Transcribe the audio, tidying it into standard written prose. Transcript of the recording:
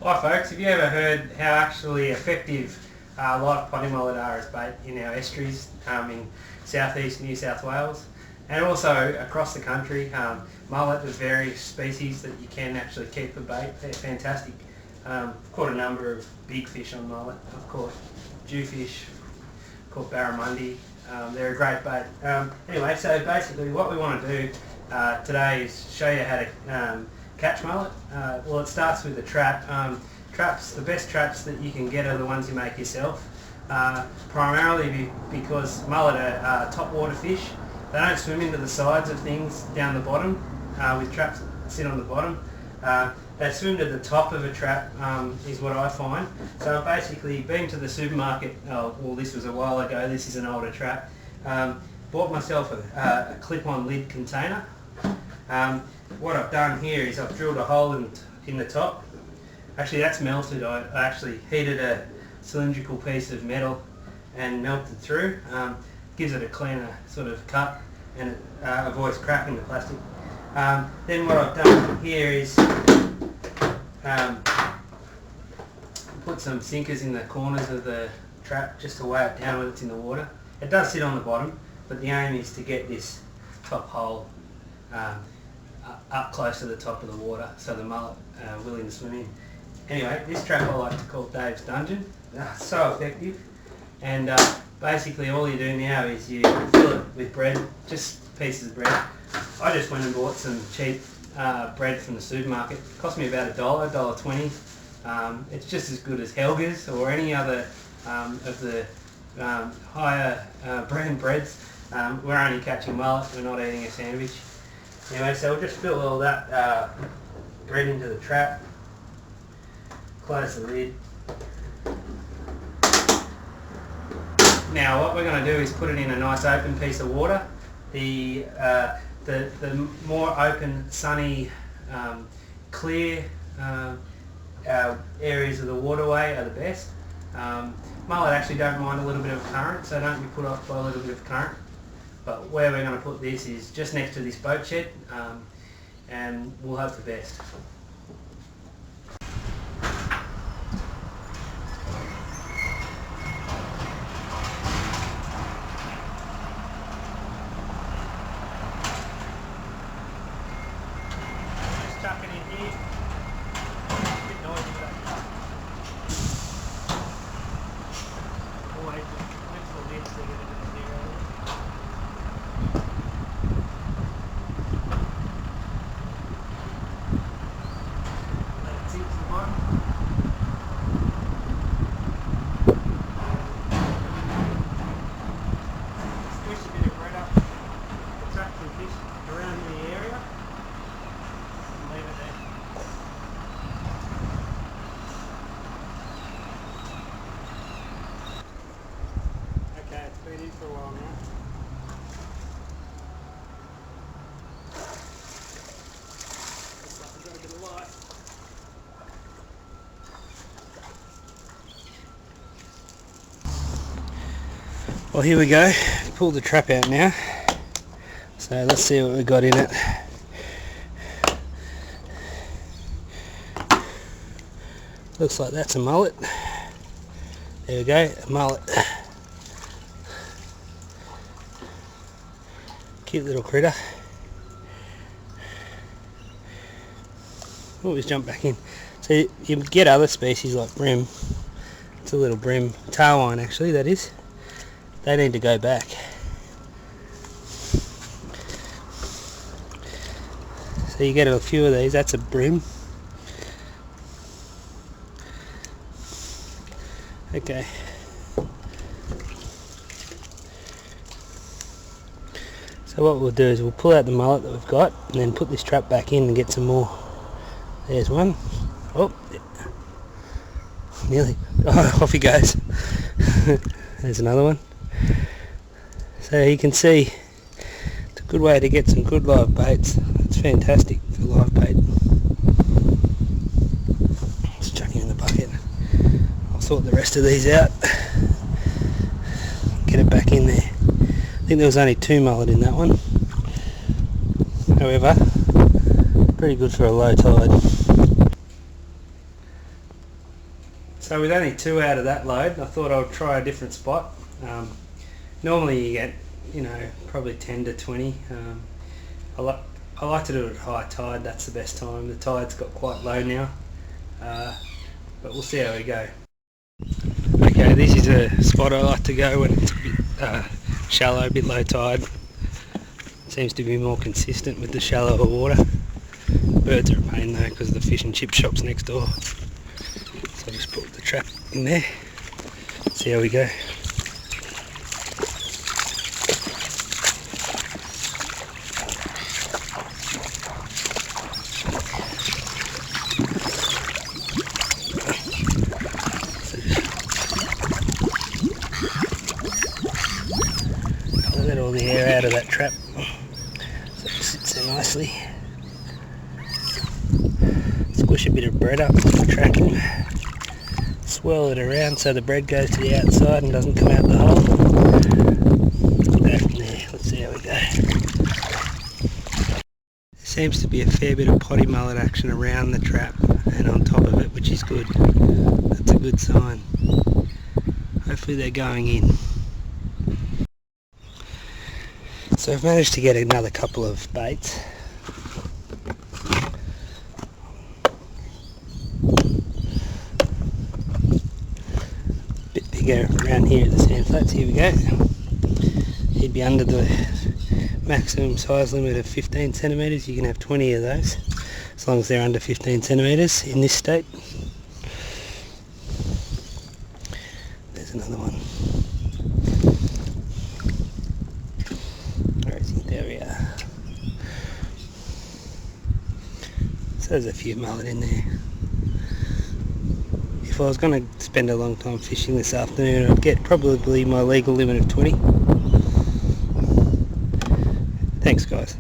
Hi folks, have you ever heard how actually effective live potty mullet are as bait in our estuaries in southeast New South Wales and also across the country? Mullet of various species that you can actually keep for bait, they're fantastic. Caught a number of big fish on mullet. I've caught jewfish, caught barramundi. They're a great bait. Anyway, so basically what we want to do today is show you how to catch mullet. Well, it starts with the trap. The best traps that you can get are the ones you make yourself, primarily because mullet are top water fish. They don't swim into the sides of things down the bottom with traps that sit on the bottom. They swim to the top of a trap is what I find. So I've basically been to the supermarket, well this was a while ago, this is an older trap, bought myself a clip-on lid container. What I've done here is I've drilled a hole in the top. Actually that's melted. I actually heated a cylindrical piece of metal and melted through. Gives it a cleaner sort of cut and it avoids cracking the plastic. Then what I've done here is put some sinkers in the corners of the trap just to weigh it down when it's in the water. It does sit on the bottom, but the aim is to get this top hole up close to the top of the water so the mullet are willing to swim in. Anyway, this trap I like to call Dave's Dungeon. So effective, and basically all you do now is you fill it with bread, just pieces of bread. I just went and bought some cheap bread from the supermarket. It cost me about $1.20. It's just as good as Helga's or any other of the higher brand breads. We're only catching mullet, we're not eating a sandwich. Anyway, so we'll just fill all that bread into the trap, close the lid. Now what we're going to do is put it in a nice open piece of water. The more open, sunny, clear areas of the waterway are the best. Mullet actually don't mind a little bit of current, so don't be put off by a little bit of current. But where we're going to put this is just next to this boat shed, and we'll hope the best. Just chuck it in here. A bit noisy, but always lift the lids to get it in the zero. Around the area and leave it there. Okay, it's been in for a while now. Looks like we've got a bit of light. Well, here we go. Pull the trap out now. So let's see what we got in it. Looks like that's a mullet. There we go, a mullet. Cute little critter. Always jump back in. So you get other species like brim. It's a little brim, tarwine actually that is. They need to go back. So you get a few of these, that's a brim. Okay. So what we'll do is we'll pull out the mullet that we've got and then put this trap back in and get some more. There's one. Oh, nearly. Oh, off he goes. There's another one. So you can see it's a good way to get some good live baits. It's fantastic for live bait. Just chuck him in the bucket. I'll sort the rest of these out. Get it back in there. I think there was only 2 mullet in that one. However, pretty good for a low tide. So with only 2 out of that load, I thought I'd try a different spot. Normally you get, probably 10 to 20. I like to do it at high tide. That's the best time. The tide's got quite low now, but we'll see how we go. Okay, this is a spot I like to go when it's a bit shallow, a bit low tide. Seems to be more consistent with the shallower water. Birds are a pain though because the fish and chip shop's next door. So I just put the trap in there. See how we go. I'll let all the air out of that trap so it sits there nicely. Squish a bit of bread up with the trap and swirl it around so the bread goes to the outside and doesn't come out the hole. Go from there. Let's see how we go. There seems to be a fair bit of potty mullet action around the trap and on top of it, which is good. That's a good sign. Hopefully they're going in. So I've managed to get another couple of baits. Bit bigger around here at the sand flats. Here we go. He'd be under the maximum size limit of 15 centimetres. You can have 20 of those as long as they're under 15 centimetres in this state. There's another one. Where is he? There we are. So there's a few mullet in there. If I was going to spend a long time fishing this afternoon, I'd get probably my legal limit of 20. Thanks guys.